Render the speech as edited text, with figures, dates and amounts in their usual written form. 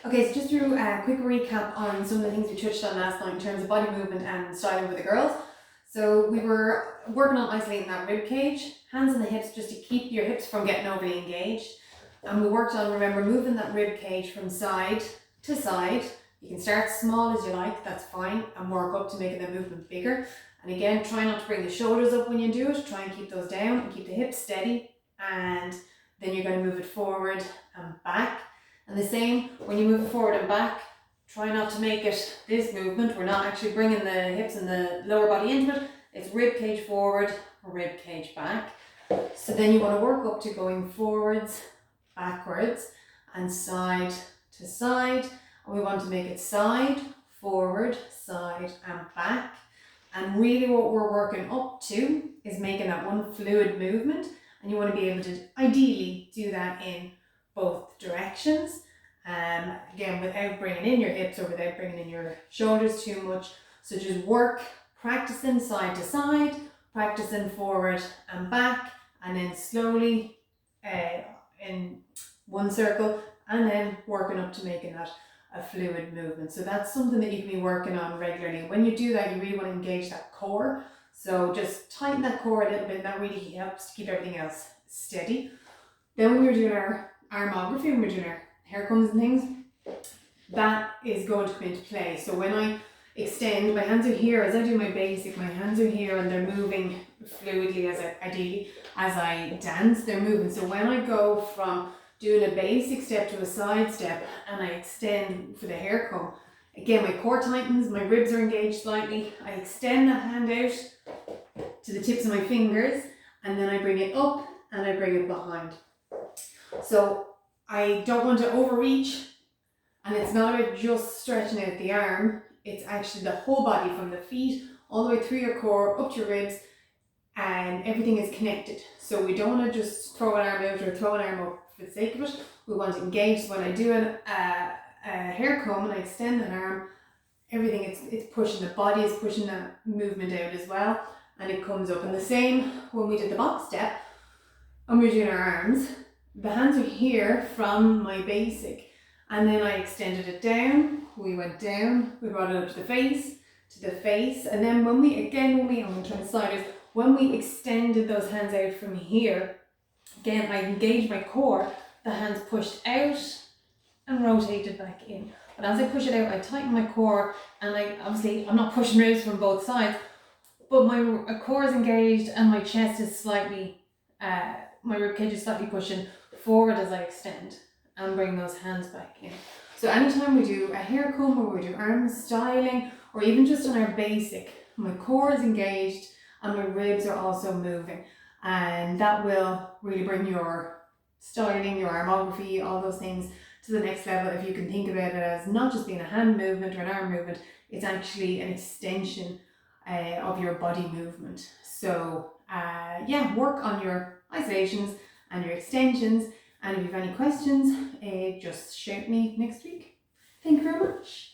Okay, so just through a quick recap on some of the things we touched on last night in terms of body movement and styling for the girls. So we were working on isolating that rib cage, hands on the hips just to keep your hips from getting overly engaged. And we worked on, remember, moving that rib cage from side to side. You can start small as you like, that's fine, and work up to making the movement bigger. And again, try not to bring the shoulders up when you do it, try and keep those down and keep the hips steady. And then you're going to move it forward and back. And the same, when you move it forward and back, try not to make it this movement. We're not actually bringing the hips and the lower body into it. It's rib cage forward, rib cage back. So then you want to work up to going forwards, backwards, and side to side. And we want to make it side, forward, side, and back. And really what we're working up to is making that one fluid movement. And you want to be able to ideally do that in both directions. Again, without bringing in your hips or without bringing in your shoulders too much. So just work, practicing side to side, practicing forward and back, and then slowly in one circle, and then working up to making that a fluid movement. So that's something that you can be working on regularly. And when you do that, you really want to engage that core. So just tighten that core a little bit. That really helps to keep everything else steady. Then when we're doing our armography, when we're doing our hair combs and things, that is going to come into play. So when I extend, my hands are here as I do my basic, my hands are here and they're moving fluidly ideally as I dance, they're moving. So when I go from doing a basic step to a side step and I extend for the hair comb, again my core tightens, my ribs are engaged slightly, I extend that hand out to the tips of my fingers and then I bring it up and I bring it behind. So I don't want to overreach, and it's not about just stretching out the arm, it's actually the whole body from the feet all the way through your core up to your ribs, and everything is connected. So we don't want to just throw an arm out or throw an arm up for the sake of it. We want to engage. So when I do a hair comb and I extend that arm, everything it's pushing, the body is pushing that movement out as well, and it comes up. And the same when we did the box step and we're doing our arms, the hands are here from my basic, and then I extended it down, we went down, we brought it up to the face, and then when we, I'm going to try to slide it, when we extended those hands out from here, again I engaged my core, the hands pushed out and rotated back in. But as I push it out, I tighten my core, and I'm not pushing ribs from both sides, but my core is engaged and my chest is slightly, my ribcage is slightly pushing forward as I extend and bring those hands back in. So anytime we do a hair comb or we do arm styling or even just on our basic, my core is engaged and my ribs are also moving, and that will really bring your styling, your armography, all those things to the next level. If you can think about it as not just being a hand movement or an arm movement, it's actually an extension of your body movement. So work on your isolations and your extensions, and if you have any questions, just shout me next week. Thank you very much.